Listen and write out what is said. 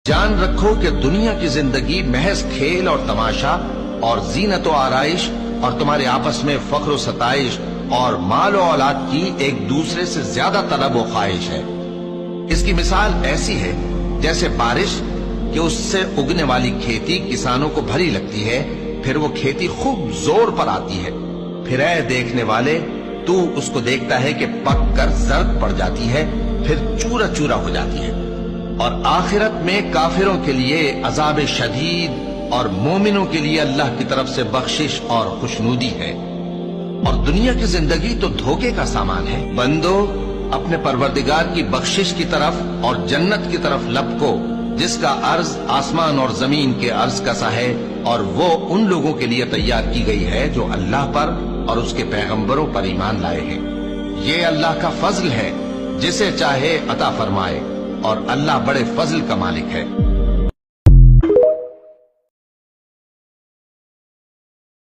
जान रखो कि दुनिया की जिंदगी महज खेल और तमाशा और जीनत व आराइश और तुम्हारे आपस में फख्र सताइश और माल और औलाद की एक दूसरे से ज्यादा तलब व ख्वाहिश है। इसकी मिसाल ऐसी है जैसे बारिश कि उससे उगने वाली खेती किसानों को भली लगती है, फिर वो खेती खूब जोर पर आती है, फिर ऐ देखने वाले तू उसको देखता है कि पक कर जर्द पड़ जाती है, फिर चूरा चूरा हो जाती है। और आखिरत में काफिरों के लिए अजाब शदीद और मोमिनों के लिए अल्लाह की तरफ से बख्शिश और खुशनूदी है। और दुनिया की जिंदगी तो धोखे का सामान है। बंदो, अपने परवरदिगार की बख्शिश की तरफ और जन्नत की तरफ लपको जिसका अर्ज आसमान और जमीन के अर्ज का सा है, और वो उन लोगों के लिए तैयार की गई है जो अल्लाह पर और उसके पैगंबरों पर ईमान लाए हैं। ये अल्लाह का फजल है, जिसे चाहे अता फरमाए, और अल्लाह बड़े फजल का मालिक है।